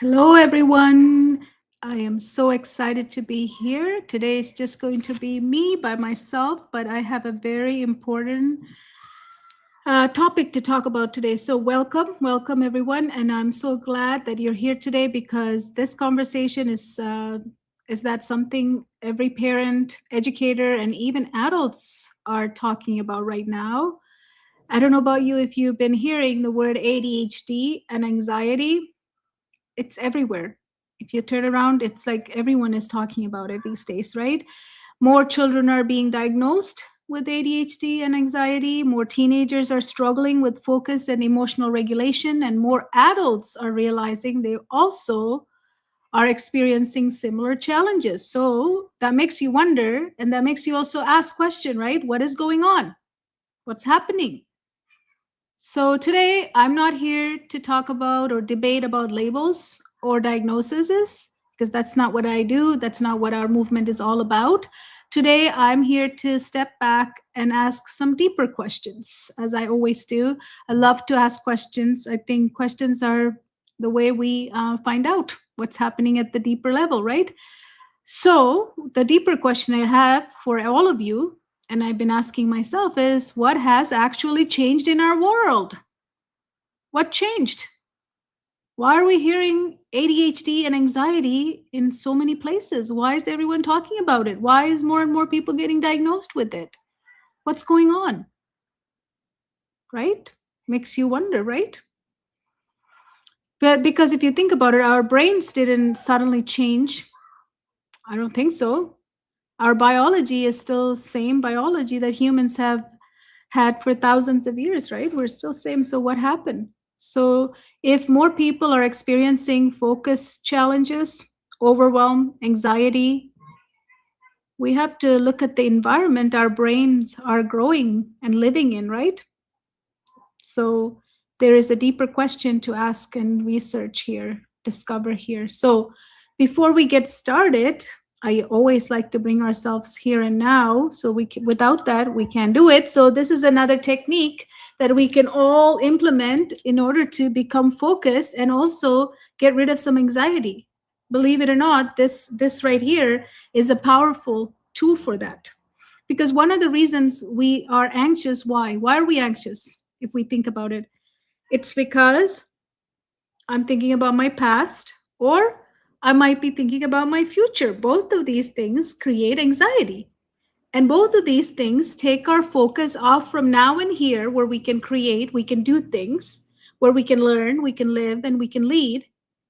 Hello, everyone. I am so excited to be here. Today is just going to be me by myself, but I have a very important topic to talk about today. So, welcome, everyone, and I'm so glad that you're here today because this conversation is that something every parent, educator, and even adults are talking about right now. I don't know about you if you've been hearing the word ADHD and anxiety. It's everywhere. If you turn around, it's like everyone is talking about it these days, right? More children are being diagnosed with ADHD and anxiety. More teenagers are struggling with focus and emotional regulation, and more adults are realizing they also are experiencing similar challenges. So that makes you wonder, and that makes you also ask question, right? What is going on? What's happening? So today I'm not here to talk about or debate about labels or diagnoses because that's not what I do. That's not what our movement is all about. Today I'm here to step back and ask some deeper questions, as I always do. I love to ask questions. I think questions are the way we find out what's happening at the deeper level, right? So, the deeper question I have for all of you, and I've been asking myself, is what has actually changed in our world? What changed? Why are we hearing ADHD and anxiety in so many places? Why is everyone talking about it? Why is more and more people getting diagnosed with it? What's going on? Right? Makes you wonder, right? But because if you think about it, our brains didn't suddenly change. I don't think so. Our biology is still same biology that humans have had for thousands of years, right? We're still same. So what happened? So if more people are experiencing focus challenges, overwhelm, anxiety, we have to look at the environment our brains are growing and living in, right? So there is a deeper question to ask and research here, discover here. So before we get started, I always like to bring ourselves here and now. So without that, we can't do it. So this is another technique that we can all implement in order to become focused and also get rid of some anxiety. Believe it or not, this right here is a powerful tool for that. Because one of the reasons we are anxious, why are we anxious? If we think about it, it's because I'm thinking about my past, or I might be thinking about my future. Both of these things create anxiety, and both of these things take our focus off from now and here, where we can create, we can do things, where we can learn, we can live, and we can lead,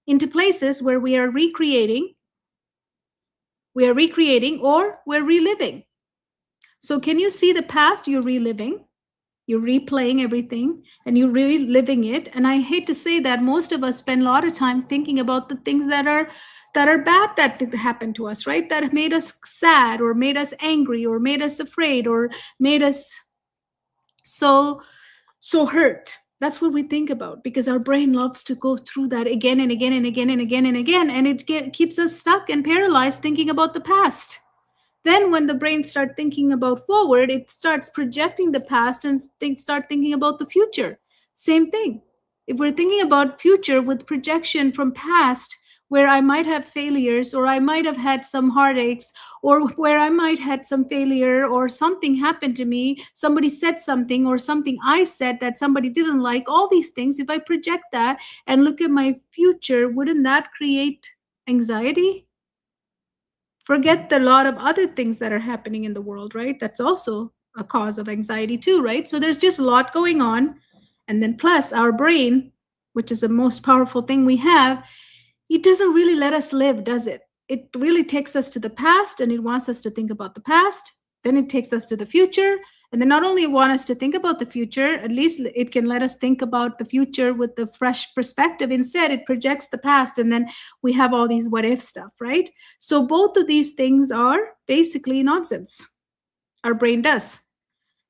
into places where we are recreating or we're reliving. So can you see the past you're reliving? You're replaying everything and you're reliving it. And I hate to say that most of us spend a lot of time thinking about the things that are bad that happened to us, right? That made us sad or made us angry or made us afraid or made us so hurt. That's what we think about because our brain loves to go through that again and again and again and again and again, and keeps us stuck and paralyzed thinking about the past. Then when the brain starts thinking about forward, it starts projecting the past and start thinking about the future. Same thing. If we're thinking about future with projection from past, where I might have failures or I might have had some heartaches, or where I might had some failure or something happened to me, somebody said something or something I said that somebody didn't like, all these things, if I project that and look at my future, wouldn't that create anxiety? Forget the lot of other things that are happening in the world, right? That's also a cause of anxiety too, right? So there's just a lot going on. And then plus our brain, which is the most powerful thing we have, it doesn't really let us live, does it? It really takes us to the past and it wants us to think about the past. Then it takes us to the future. And then not only want us to think about the future, at least it can let us think about the future with the fresh perspective. Instead, it projects the past. And then we have all these what if stuff, right? So both of these things are basically nonsense. Our brain does.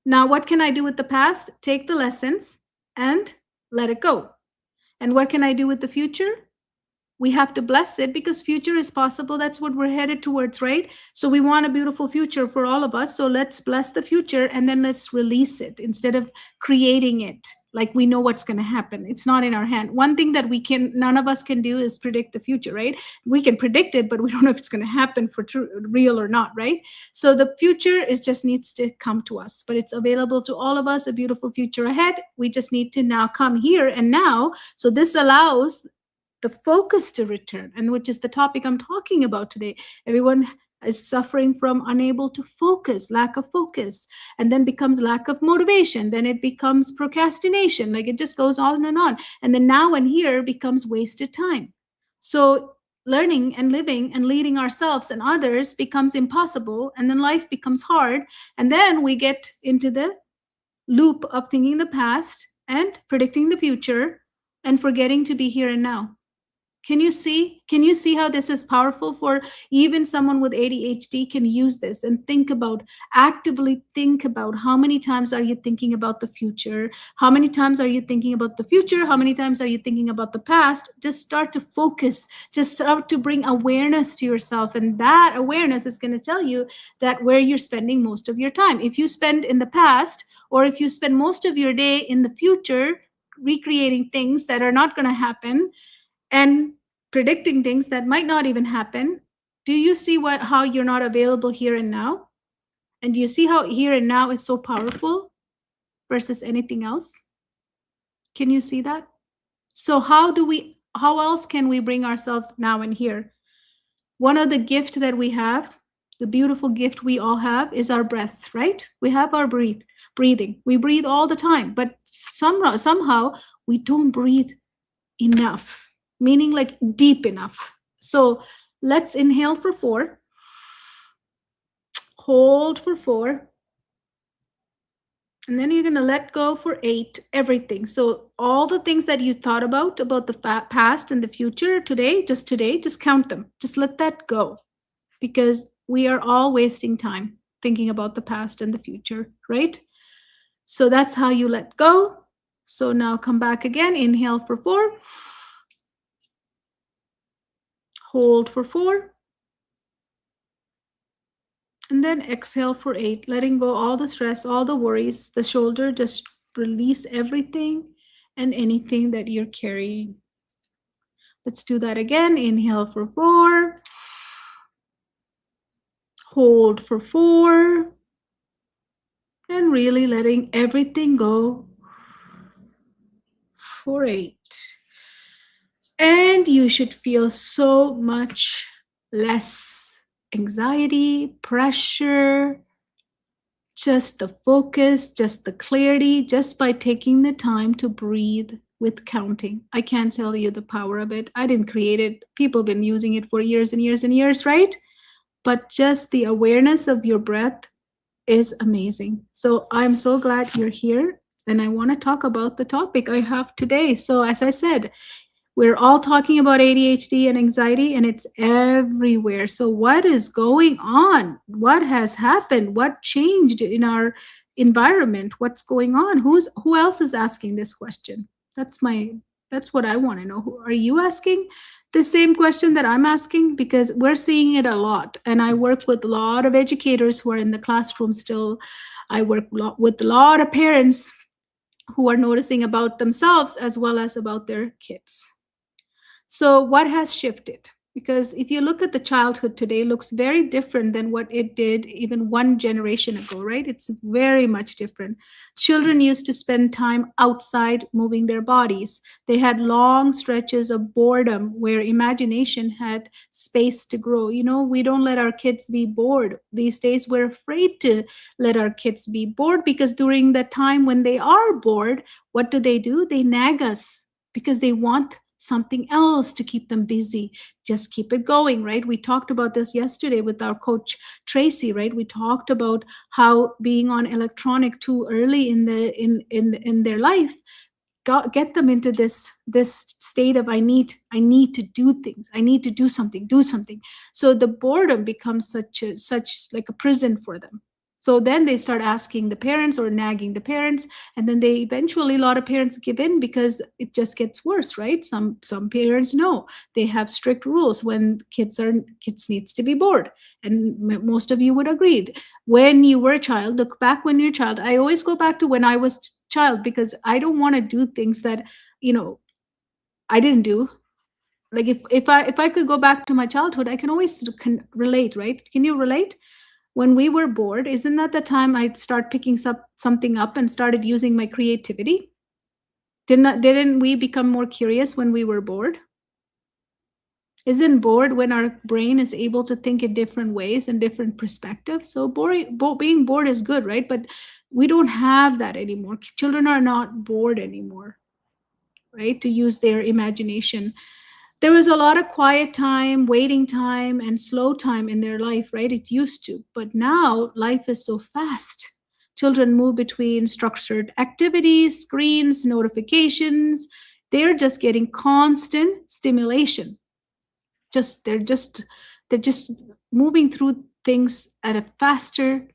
Now, what can I do with the past? Take the lessons and let it go. And what can I do with the future? we have to bless it because future is possible. That's what we're headed towards, right? So we want a beautiful future for all of us. So let's bless the future and then let's release it instead of creating it like we know what's going to happen. It's not in our hand. One thing that none of us can do is predict the future, right? We can predict it, but we don't know if it's going to happen for true, real or not, right? So the future is just needs to come to us, but it's available to all of us, a beautiful future ahead. We just need to now come here and now. So this allows the focus to return, and which is the topic I'm talking about today. Everyone is suffering from unable to focus, lack of focus, and then becomes lack of motivation. Then it becomes procrastination. Like it just goes on and on. And then now and here becomes wasted time. So learning and living and leading ourselves and others becomes impossible. And then life becomes hard. And then we get into the loop of thinking the past and predicting the future and forgetting to be here and now. Can you see how this is powerful for even someone with ADHD can use this and actively think about how many times are you thinking about the future? How many times are you thinking about the future? How many times are you thinking about the past? Just start to focus, just start to bring awareness to yourself. And that awareness is going to tell you that where you're spending most of your time. If you spend in the past, or if you spend most of your day in the future, recreating things that are not going to happen, and predicting things that might not even happen, do you see how you're not available here and now? And do you see how here and now is so powerful versus anything else? Can you see that? So how else can we bring ourselves now and here? One of the gift that we have, the beautiful gift we all have, is our breath, right? We have our breathing. We breathe all the time, but somehow we don't breathe enough, meaning like deep enough. So let's inhale for 4, hold for 4, and then you're going to let go for 8, everything. So all the things that you thought about the past and the future today, just count them. Just let that go, because we are all wasting time thinking about the past and the future, right? So that's how you let go. So now come back again, inhale for 4, hold for 4, and then exhale for 8, letting go all the stress, all the worries, the shoulder, just release everything and anything that you're carrying. Let's do that again. Inhale for 4, hold for 4, and really letting everything go for 8. And you should feel so much less anxiety, pressure, just the focus, just the clarity, just by taking the time to breathe with counting. I can't tell you the power of it. I didn't create it. People have been using it for years and years and years, right? But just the awareness of your breath is amazing. So I'm so glad you're here. And I want to talk about the topic I have today. So as I said, we're all talking about ADHD and anxiety, and it's everywhere. So what is going on? What has happened? What changed in our environment? What's going on? Who else is asking this question? That's what I want to know. Are you asking the same question that I'm asking? Because we're seeing it a lot. And I work with a lot of educators who are in the classroom still. I work with a lot of parents who are noticing about themselves as well as about their kids. So what has shifted? Because if you look at the childhood today, it looks very different than what it did even one generation ago, right? It's very much different. Children used to spend time outside moving their bodies. They had long stretches of boredom where imagination had space to grow. You know, we don't let our kids be bored. These days, we're afraid to let our kids be bored because during the time when they are bored, what do? They nag us because they want something else to keep them busy. Just keep it going, right? We talked about this yesterday with our coach Tracy, right? We talked about how being on electronic too early in their life get them into this state of I need to do things. I need to do something. So the boredom becomes such like a prison for them. So then they start asking the parents or nagging the parents, and then they eventually, a lot of parents give in because it just gets worse, right? Some parents know they have strict rules when kids needs to be bored, and most of you would agree. When you were a child, look back when you're a child. I always go back to when I was child because I don't want to do things that you know I didn't do. Like if I could go back to my childhood, I can always relate, right? Can you relate? When we were bored, isn't that the time I'd start picking something up and started using my creativity? Didn't we become more curious when we were bored? Isn't bored when our brain is able to think in different ways and different perspectives? So being bored is good, right? But we don't have that anymore. Children are not bored anymore, right? To use their imagination. There was a lot of quiet time, waiting time, and slow time in their life, right? It used to. But now life is so fast. Children move between structured activities, screens, notifications. They're just getting constant stimulation. They're just moving through things at a faster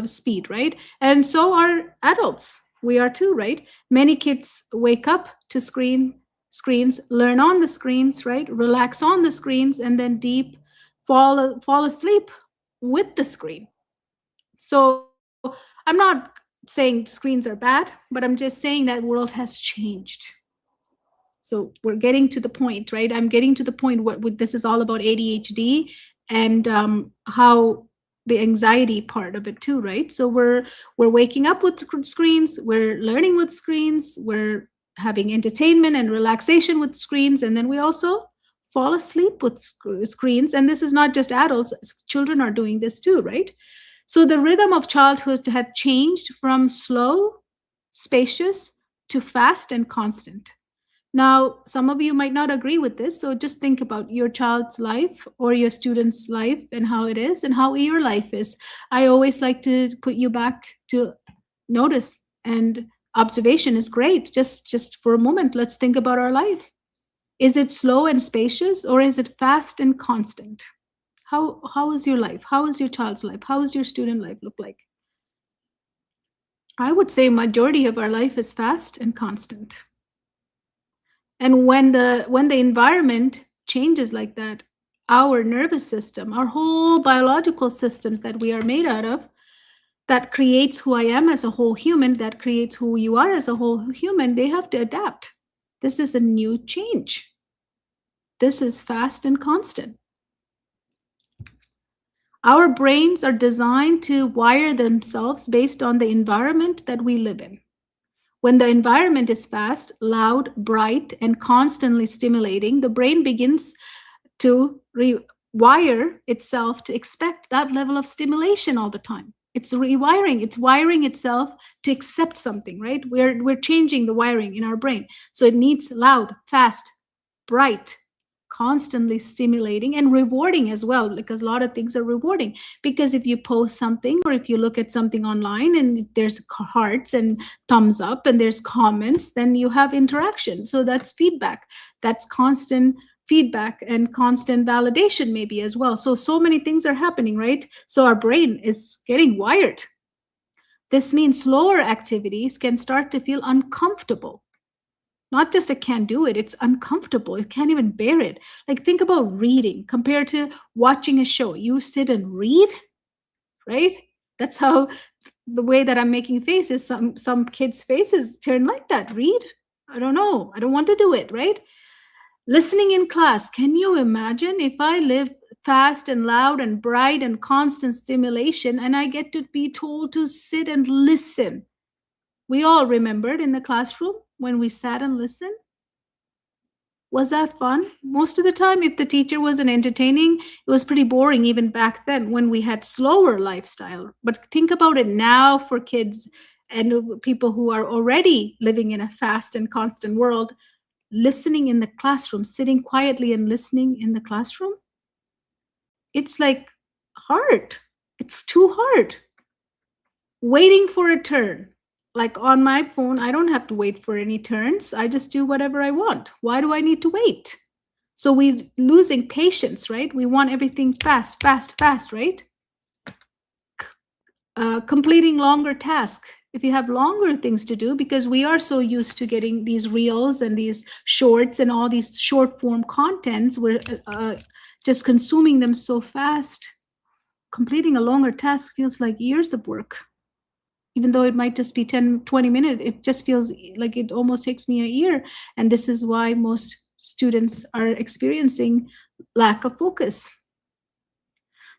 speed, right? And so are adults. We are too, right? Many kids wake up to screens, learn on the screens, right? Relax on the screens, and then deep fall asleep with the screen. So I'm not saying screens are bad, but I'm just saying that world has changed. So we're getting to the point, right? I'm getting to the point what this is all about, ADHD, and how the anxiety part of it too, right? So we're waking up with screens, we're learning with screens, we're having entertainment and relaxation with screens, and then we also fall asleep with screens. And this is not just adults; children are doing this too, right? So the rhythm of childhood had changed from slow, spacious to fast and constant. Now, some of you might not agree with this, so just think about your child's life or your student's life and how it is and how your life is. I always like to put you back to notice, and observation is great. Just for a moment, let's think about our life. Is it slow and spacious, or is it fast and constant? How is your life? How is your child's life? How is your student life look like? I would say majority of our life is fast and constant. And when the environment changes like that, our nervous system, our whole biological systems that we are made out of, that creates who I am as a whole human, that creates who you are as a whole human, they have to adapt. This is a new change. This is fast and constant. Our brains are designed to wire themselves based on the environment that we live in. When the environment is fast, loud, bright, and constantly stimulating, the brain begins to rewire itself to expect that level of stimulation all the time. It's rewiring, it's wiring itself to accept something, right? We're changing the wiring in our brain. So it needs loud, fast, bright, constantly stimulating and rewarding as well, because a lot of things are rewarding. Because if you post something or if you look at something online and there's hearts and thumbs up and there's comments, then you have interaction. So that's feedback. That's constant feedback and constant validation maybe as well. So many things are happening, right? So our brain is getting wired. This means slower activities can start to feel uncomfortable. Not just it can't do it, it's uncomfortable. It can't even bear it. Like think about reading compared to watching a show. You sit and read, right? That's how the way that I'm making faces, some kids' faces turn like that. Read? I don't know. I don't want to do it, right? Listening in class. Can you imagine if I live fast and loud and bright and constant stimulation and I get to be told to sit and listen? We all remembered in the classroom when we sat and listened. Was that fun? Most of the time, if the teacher wasn't entertaining, it was pretty boring even back then when we had slower lifestyle. But think about it now for kids and people who are already living in a fast and constant world, listening in the classroom, sitting quietly and listening in the classroom. It's like hard. It's too hard. Waiting for a turn. Like on my phone, I don't have to wait for any turns. I just do whatever I want. Why do I need to wait? So we're losing patience, right? We want everything fast, fast, fast, right? completing longer tasks. If you have longer things to do, because we are so used to getting these reels and these shorts and all these short form contents, we're just consuming them so fast. Completing a longer task feels like years of work. Even though it might just be 10, 20 minutes, it just feels like it almost takes me a year. And this is why most students are experiencing lack of focus.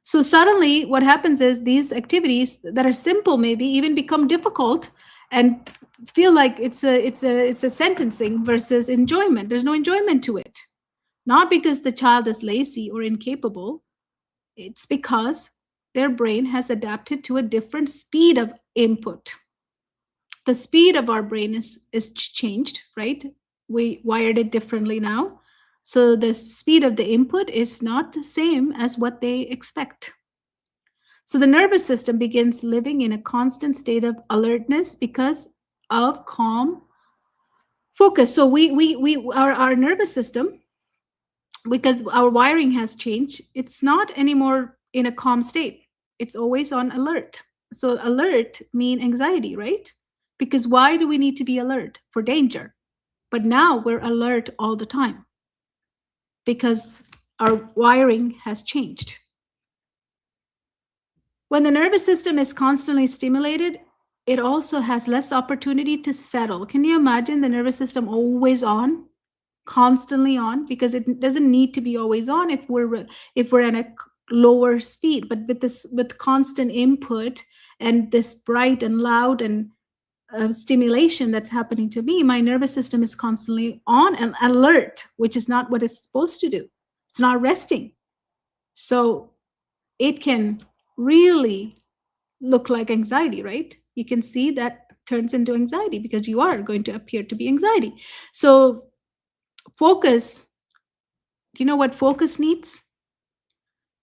So suddenly what happens is these activities that are simple maybe even become difficult and feel like it's a sentencing versus enjoyment. There's no enjoyment to it. Not because the child is lazy or incapable, it's because their brain has adapted to a different speed of input. The speed of our brain is changed, right? We wired it differently now. So the speed of the input is not the same as what they expect. So the nervous system begins living in a constant state of alertness because of calm focus. So our nervous system, because our wiring has changed, it's not anymore in a calm state. It's always on alert. So alert mean anxiety, right? Because why do we need to be alert? For danger. But now we're alert all the time because our wiring has changed. When the nervous system is constantly stimulated, it also has less opportunity to settle. Can you imagine the nervous system always on, constantly on? Because it doesn't need to be always on if we're at a lower speed. But with constant input and this bright and loud and stimulation that's happening to me, my nervous system is constantly on and alert, which is not what it's supposed to do. It's not resting. So it can really look like anxiety, right? You can see that turns into anxiety because you are going to appear to be anxiety. So focus, do you know what focus needs?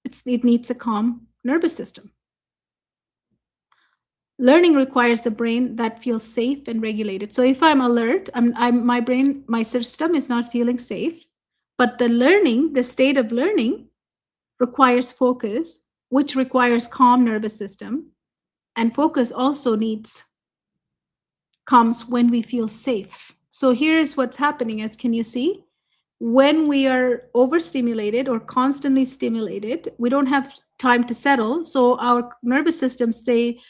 It needs a calm nervous system. Learning requires a brain that feels safe and regulated. So if I'm alert, my brain, my system is not feeling safe, but the state of learning requires focus, which requires calm nervous system. And focus also comes when we feel safe. So here's what's happening, as can you see? When we are overstimulated or constantly stimulated, we don't have time to settle. So our nervous system stay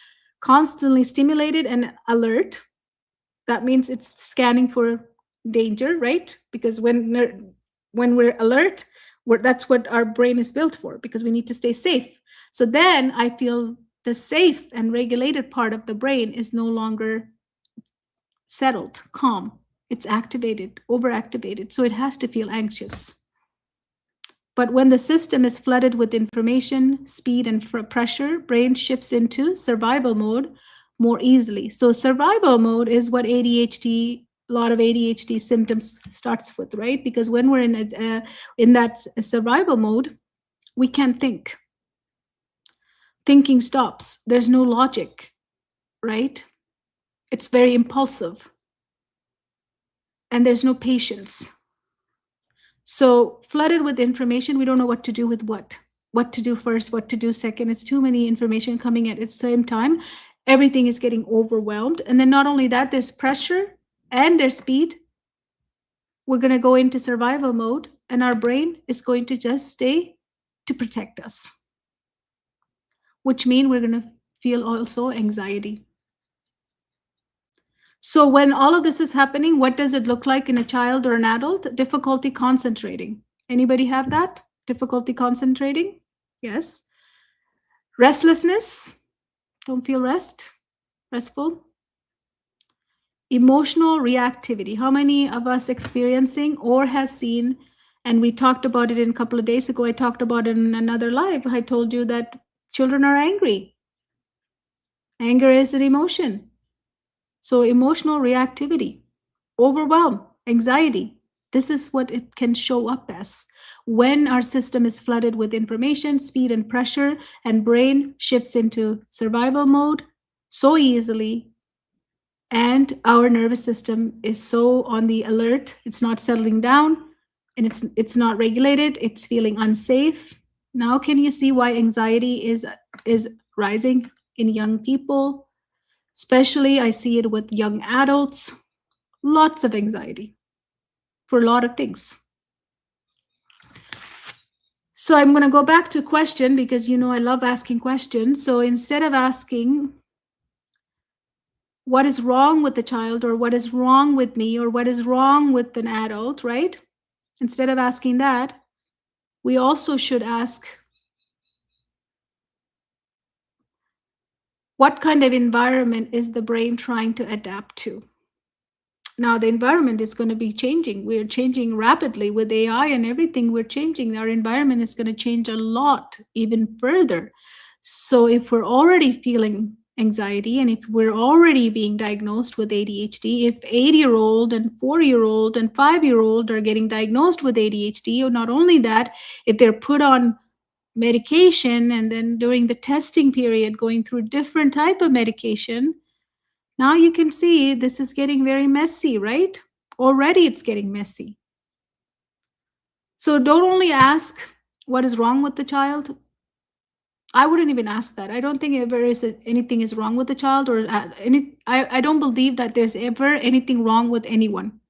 constantly stimulated and alert. That means it's scanning for danger, right? Because when we're alert, that's what our brain is built for, because we need to stay safe. So then I feel the safe and regulated part of the brain is no longer settled, calm. It's activated, overactivated. So it has to feel anxious. But when the system is flooded with information, speed, and pressure, brain shifts into survival mode more easily. So survival mode is what ADHD, a lot of ADHD symptoms starts with, right? Because when we're in that survival mode, we can't think. Thinking stops. There's no logic, right? It's very impulsive. And there's no patience. So flooded with information, we don't know what to do with what to do first, what to do second. It's too many information coming at the same time. Everything is getting overwhelmed. And then not only that, there's pressure and there's speed. We're going to go into survival mode, and our brain is going to just stay to protect us, which means we're going to feel also anxiety. So when all of this is happening, what does it look like in a child or an adult? Difficulty concentrating. Anybody have that? Difficulty concentrating? Yes. Restlessness. Don't feel restful. Emotional reactivity. How many of us experiencing or has seen, and we talked about it in a couple of days ago, I talked about it in another live. I told you that children are angry. Anger is an emotion. So emotional reactivity, overwhelm, anxiety. This is what it can show up as when our system is flooded with information, speed, and pressure, and brain shifts into survival mode so easily, and our nervous system is so on the alert. It's not settling down, and it's not regulated. It's feeling unsafe. Now, can you see why anxiety is rising? in young people. Especially, I see it with young adults. Lots of anxiety for a lot of things. So I'm going to go back to question because I love asking questions. So instead of asking what is wrong with the child or what is wrong with me or what is wrong with an adult, right? Instead of asking that, we also should ask what kind of environment is the brain trying to adapt to? Now, the environment is going to be changing. We're changing rapidly with AI and everything. We're changing. Our environment is going to change a lot, even further. So, if we're already feeling anxiety and if we're already being diagnosed with ADHD, if 8-year-old and 4-year-old and 5-year-old are getting diagnosed with ADHD, or not only that, if they're put on medication and then during the testing period going through different type of medication, now you can see this is getting very messy, right? Already it's getting messy. So don't only ask what is wrong with the child. I wouldn't even ask that. I don't think ever anything is wrong with the child or I don't believe that there's ever anything wrong with anyone.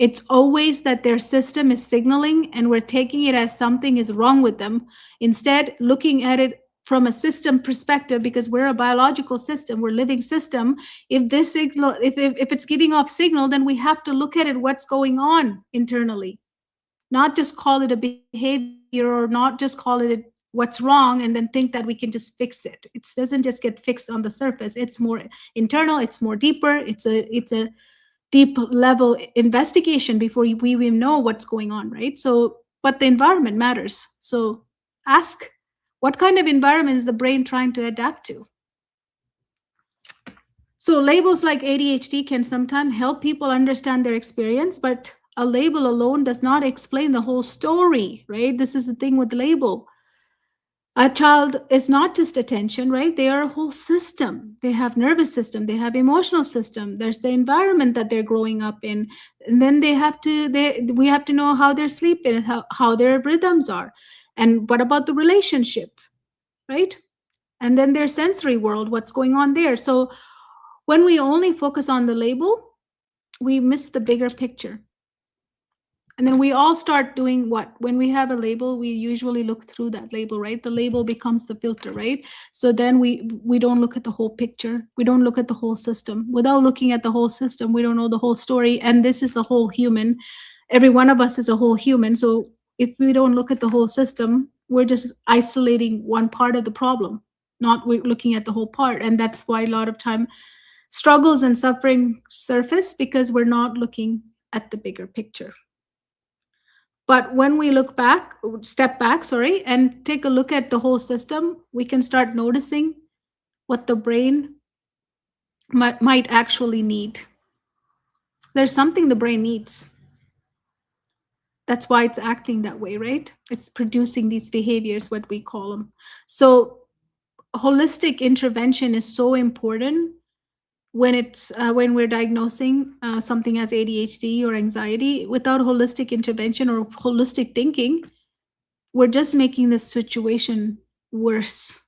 It's always that their system is signaling and we're taking it as something is wrong with them. Instead, looking at it from a system perspective, because we're a biological system, we're a living system. If this signal, if it's giving off signal, then we have to look at it, what's going on internally, not just call it a behavior or not just call it what's wrong and then think that we can just fix it. It doesn't just get fixed on the surface. It's more internal, it's more deeper, it's a deep level investigation before we even know what's going on, right? So, but the environment matters. So ask, what kind of environment is the brain trying to adapt to? So labels like ADHD can sometimes help people understand their experience, but a label alone does not explain the whole story, right? This is the thing with label. A child is not just attention, right? They are a whole system. They have nervous system, they have emotional system, there's the environment that they're growing up in, and then we have to know how they're sleeping, how their rhythms are, and what about the relationship, right? And then their sensory world, what's going on there. So when we only focus on the label, we miss the bigger picture. And then we all start doing what? When we have a label, we usually look through that label, right? The label becomes the filter, right? So then we don't look at the whole picture. We don't look at the whole system. Without looking at the whole system, we don't know the whole story. And this is a whole human. Every one of us is a whole human. So if we don't look at the whole system, we're just isolating one part of the problem, not we're looking at the whole part. And that's why a lot of time struggles and suffering surface, because we're not looking at the bigger picture. But when we step back, sorry, and take a look at the whole system, we can start noticing what the brain might actually need. There's something the brain needs. That's why it's acting that way, right? It's producing these behaviors, what we call them. So holistic intervention is so important when we're diagnosing something as ADHD or anxiety. Without holistic intervention or holistic thinking, we're just making this situation worse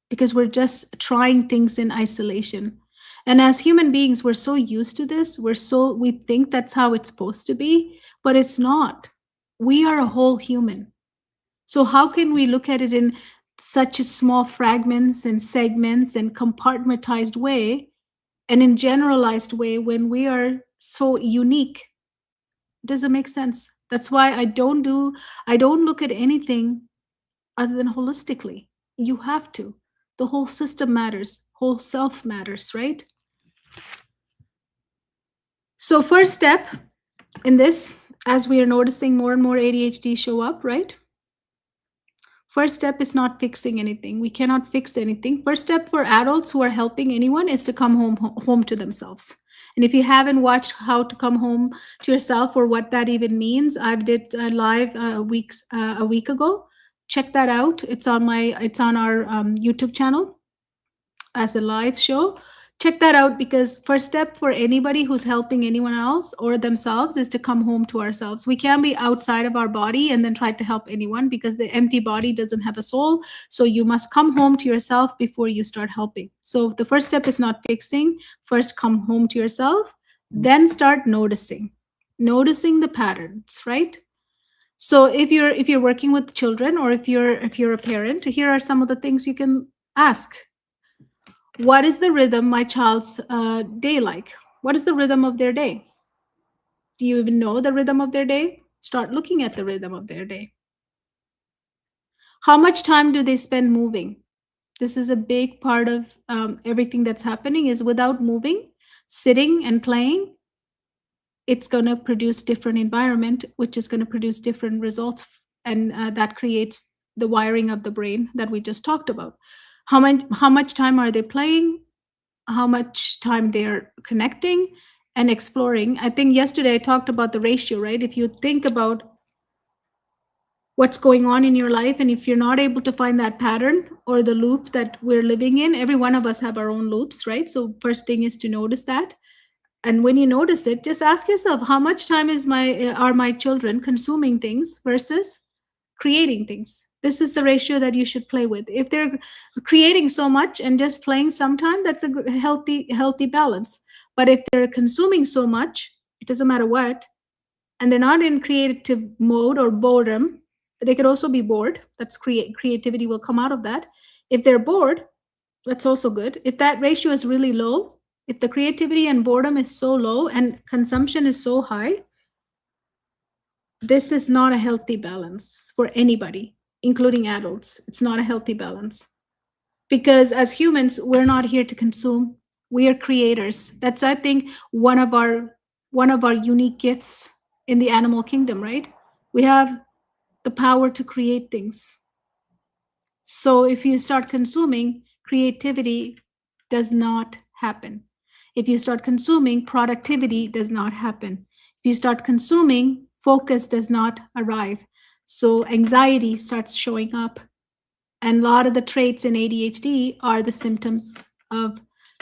because we're just trying things in isolation. And as human beings, we're so used to this. We think that's how it's supposed to be, but it's not. We are a whole human. So how can we look at it in such a small fragments and segments and compartmentalized way and in generalized way when we are so unique? Does it make sense? That's why I don't look at anything other than holistically. You have to. The whole system matters, whole self matters, right? So, first step in this, as we are noticing more and more ADHD show up, right? First step is not fixing anything. We cannot fix anything. First step for adults who are helping anyone is to come home to themselves. And if you haven't watched How to Come Home to Yourself or what that even means, I did a live a week ago. Check that out. It's on our YouTube channel as a live show. check that out, because first step for anybody who's helping anyone else or themselves is to come home to ourselves. We can't be outside of our body and then try to help anyone, because the empty body doesn't have a soul. So you must come home to yourself before you start helping. So the first step is not fixing. First, come home to yourself, then start noticing the patterns, right? So if you're working with children, or if you're a parent, here are some of the things you can ask. What is the rhythm my child's day like? What is the rhythm of their day? Do you even know the rhythm of their day? Start looking at the rhythm of their day. How much time do they spend moving? This is a big part of everything that's happening. Is without moving, sitting and playing, it's going to produce different environment, which is going to produce different results, and that creates the wiring of the brain that we just talked about. How much time are they playing? How much time they're connecting and exploring? I think yesterday I talked about the ratio, right? If you think about what's going on in your life, and if you're not able to find that pattern or the loop that we're living in, every one of us have our own loops, right? So first thing is to notice that. And when you notice it, just ask yourself, how much time are my children consuming things versus creating things? This is the ratio that you should play with. If they're creating so much and just playing sometime, that's a healthy balance. But if they're consuming so much, it doesn't matter what, and they're not in creative mode or boredom, they could also be bored. That's creativity will come out of that. If they're bored, that's also good. If that ratio is really low, if the creativity and boredom is so low and consumption is so high, this is not a healthy balance for anybody, including adults. It's not a healthy balance, because as humans, we're not here to consume. We are creators. That's, I think, one of our unique gifts in the animal kingdom, right? We have the power to create things. So if you start consuming, creativity does not happen. If you start consuming, productivity does not happen. If you start consuming, focus does not arrive. So anxiety starts showing up. And a lot of the traits in ADHD are the symptoms of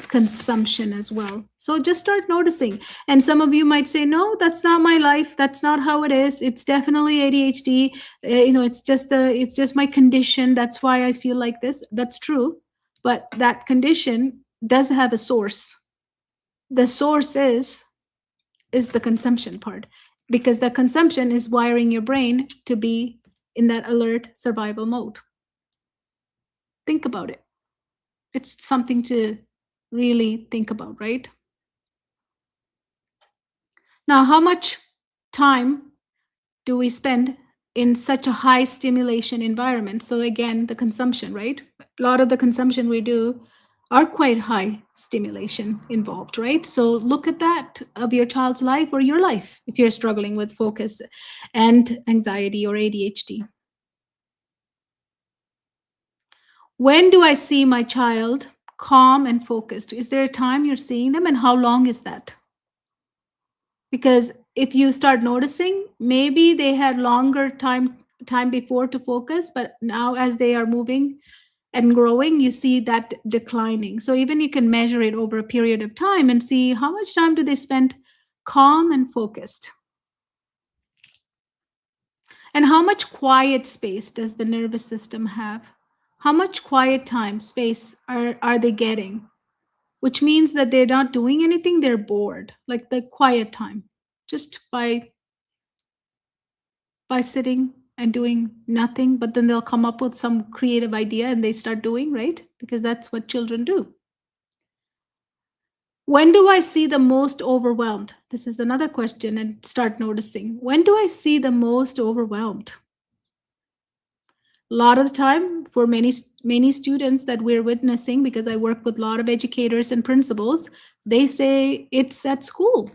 consumption as well. So just start noticing. And some of you might say, no, that's not my life. That's not how it is. It's definitely ADHD. It's just my condition. That's why I feel like this. That's true. But that condition does have a source. The source is the consumption part, because the consumption is wiring your brain to be in that alert survival mode. Think about it. It's something to really think about, right? Now, how much time do we spend in such a high stimulation environment? So again, the consumption, right? A lot of the consumption we do are quite high stimulation involved, right? So look at that of your child's life or your life if you're struggling with focus and anxiety or ADHD. When do I see my child calm and focused? Is there a time you're seeing them, and how long is that? Because if you start noticing, maybe they had longer time before to focus, but now as they are moving and growing, you see that declining. So even you can measure it over a period of time and see how much time do they spend calm and focused, and how much quiet space does the nervous system have? How much quiet time space are they getting? Which means that they're not doing anything, they're bored, like the quiet time, just by sitting and doing nothing, but then they'll come up with some creative idea and they start doing, right? Because that's what children do. When do I see the most overwhelmed? This is another question, and start noticing. When do I see the most overwhelmed? A lot of the time, for many students that we're witnessing, because I work with a lot of educators and principals, they say it's at school.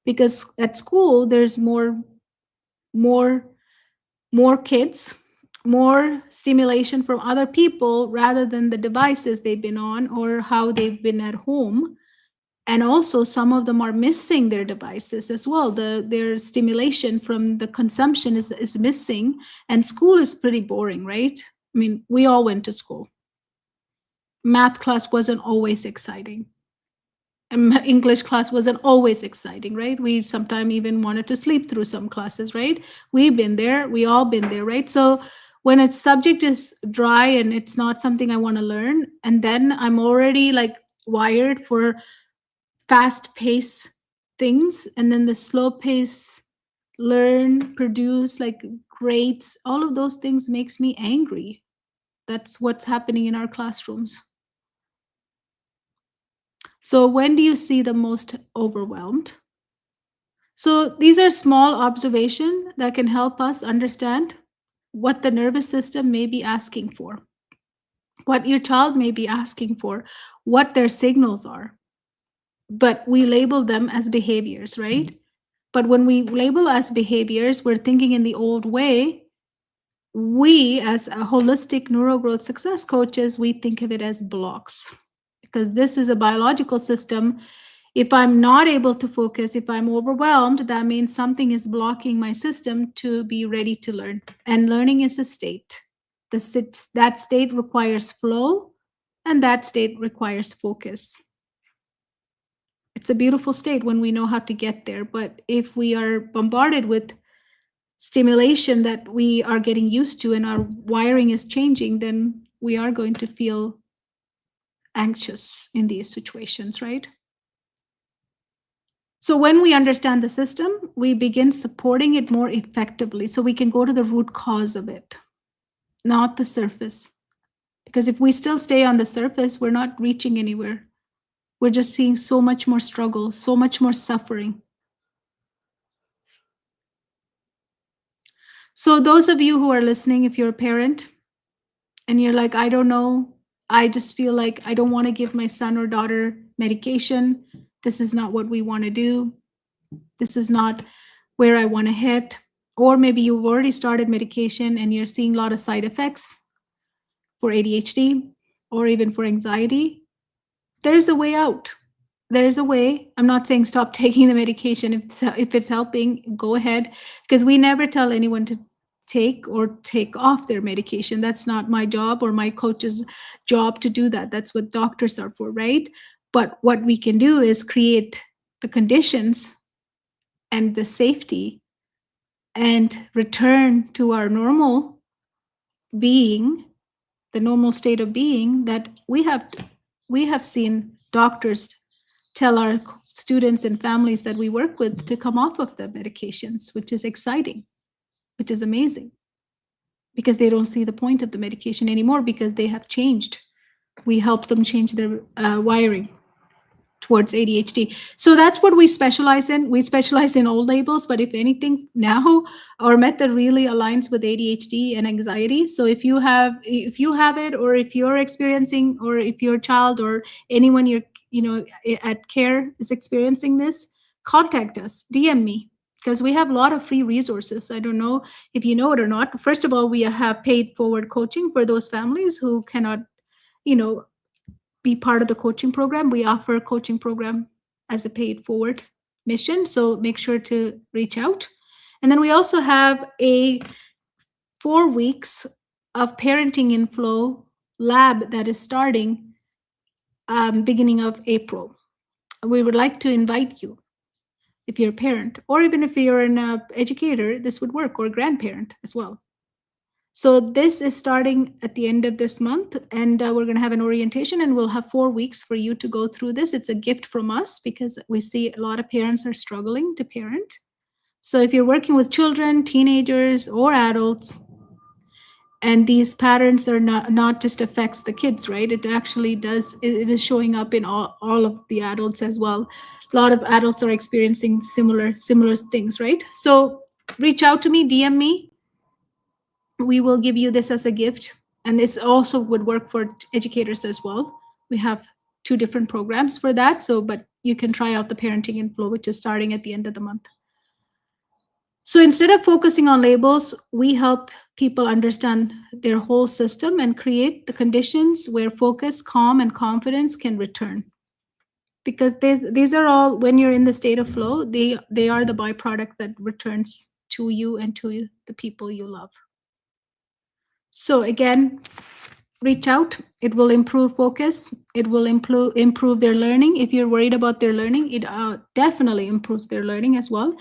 Because at school there's more more kids, more stimulation from other people rather than the devices they've been on or how they've been at home. And also some of them are missing their devices as well. Their stimulation from the consumption is missing. And school is pretty boring, right? I mean, we all went to school. Math class wasn't always exciting. And English class wasn't always exciting, right? We sometimes even wanted to sleep through some classes, right? We've been there, we all been there, right? So when a subject is dry and it's not something I want to learn, and then I'm already like wired for fast pace things, and then the slow pace learn, produce like grades, all of those things makes me angry. That's what's happening in our classrooms. So when do you see the most overwhelmed? So these are small observations that can help us understand what the nervous system may be asking for, what your child may be asking for, what their signals are. But we label them as behaviors, right? But when we label as behaviors, we're thinking in the old way. We, as a holistic neurogrowth success coaches, we think of it as blocks because this is a biological system. If I'm not able to focus, if I'm overwhelmed, that means something is blocking my system to be ready to learn. And learning is a state. That state requires flow, and that state requires focus. It's a beautiful state when we know how to get there. But if we are bombarded with stimulation that we are getting used to and our wiring is changing, then we are going to feel anxious in these situations, right? So when we understand the system, we begin supporting it more effectively so we can go to the root cause of it, not the surface. Because if we still stay on the surface, we're not reaching anywhere. We're just seeing so much more struggle, so much more suffering. So those of you who are listening, if you're a parent and you're like, I don't know, I just feel like I don't want to give my son or daughter medication. This is not what we want to do. This is not where I want to hit. Or maybe you've already started medication and you're seeing a lot of side effects for ADHD or even for anxiety. There's a way out. There's a way. I'm not saying stop taking the medication. If it's helping, go ahead. Because we never tell anyone to take or take off their medication. That's not my job or my coach's job to do that. That's what doctors are for, right? But what we can do is create the conditions and the safety and return to our normal being, the normal state of being that we have seen doctors tell our students and families that we work with to come off of the medications, which is exciting, which is amazing, because they don't see the point of the medication anymore because they have changed. We help them change their wiring towards ADHD. So that's what we specialize in. We specialize in old labels, but if anything, now our method really aligns with ADHD and anxiety. So if you have it, or if you're experiencing, or if your child or anyone at care is experiencing this, contact us, DM me, because we have a lot of free resources. I don't know if you know it or not. First of all, we have paid forward coaching for those families who cannot, you know, be part of the coaching program. We offer a coaching program as a paid forward mission. So make sure to reach out. And then we also have a 4 weeks of parenting in flow lab that is starting beginning of April. We would like to invite you. If you're a parent, or even if you're an educator, this would work, or a grandparent as well. So this is starting at the end of this month, and we're going to have an orientation, and we'll have 4 weeks for you to go through this. It's a gift from us because we see a lot of parents are struggling to parent. So if you're working with children, teenagers, or adults, and these patterns are not just affects the kids, right? It actually does, it is showing up in all of the adults as well. A lot of adults are experiencing similar things, right? So reach out to me, DM me. We will give you this as a gift, and this also would work for educators as well. We have 2 different programs for that. So but you can try out the parenting in flow, which is starting at the end of the month. So instead of focusing on labels, we help people understand their whole system and create the conditions where focus, calm, and confidence can return. Because these are all, when you're in the state of flow, they are the byproduct that returns to you and to the people you love. So again, reach out. It will improve focus. It will improve their learning. If you're worried about their learning, it definitely improves their learning as well.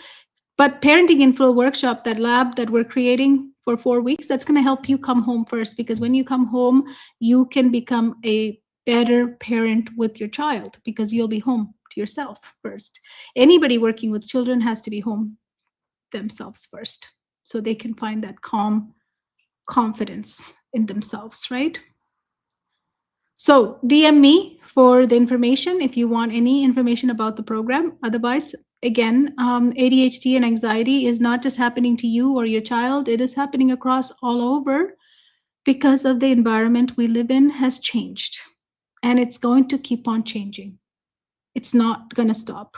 But Parenting in Flow workshop, that lab that we're creating for 4 weeks, that's going to help you come home first, because when you come home, you can become a better parent with your child, because you'll be home to yourself first. Anybody working with children has to be home themselves first, so they can find that calm confidence in themselves, right? So DM me for the information if you want any information about the program. Otherwise, again, ADHD and anxiety is not just happening to you or your child. It is happening across all over, because of the environment we live in has changed, and it's going to keep on changing. It's not going to stop.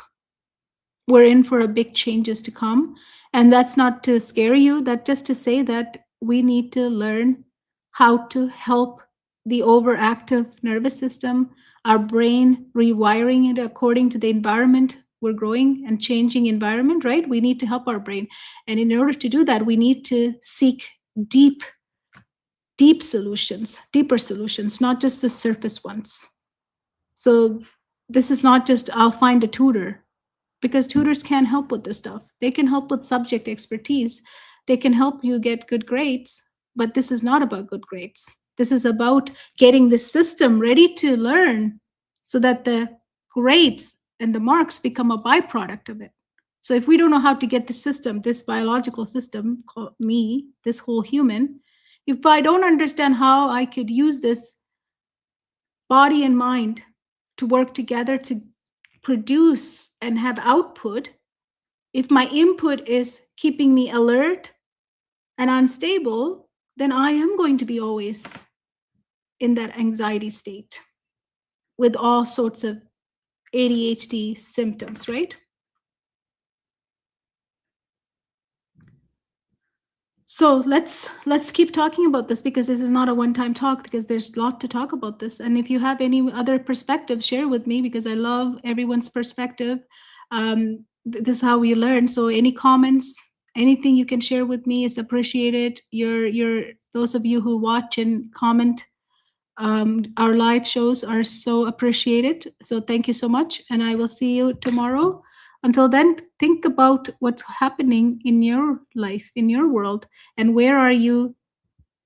We're in for a big changes to come. And that's not to scare you, that just to say that we need to learn how to help the overactive nervous system, our brain, rewiring it according to the environment we're growing and changing environment, right? We need to help our brain. And in order to do that, we need to seek deep, deep solutions, deeper solutions, not just the surface ones. So this is not just, I'll find a tutor, because tutors can't help with this stuff. They can help with subject expertise. They can help you get good grades, but this is not about good grades. This is about getting the system ready to learn, so that the grades and the marks become a byproduct of it. So if we don't know how to get the system, this biological system called me, this whole human, if I don't understand how I could use this body and mind to work together to produce and have output, if my input is keeping me alert and unstable, then I am going to be always in that anxiety state with all sorts of ADHD symptoms, right? So let's keep talking about this, because this is not a one-time talk, because there's a lot to talk about this. And if you have any other perspectives, share with me, because I love everyone's perspective. This is how we learn. So any comments, anything you can share with me is appreciated. Your those of you who watch and comment our live shows are so appreciated. So thank you so much, and I will see you tomorrow. Until then, think about what's happening in your life, in your world, and where are you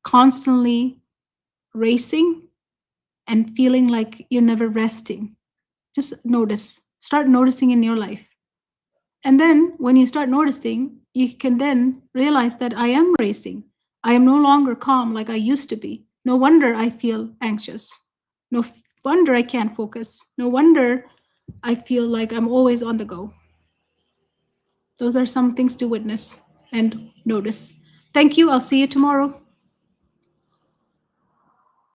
constantly racing and feeling like you're never resting. Just notice, start noticing in your life. And then when you start noticing, you can then realize that I am racing. I am no longer calm like I used to be. No wonder I feel anxious. No wonder I can't focus. No wonder I feel like I'm always on the go. Those are some things to witness and notice. Thank you. I'll see you tomorrow.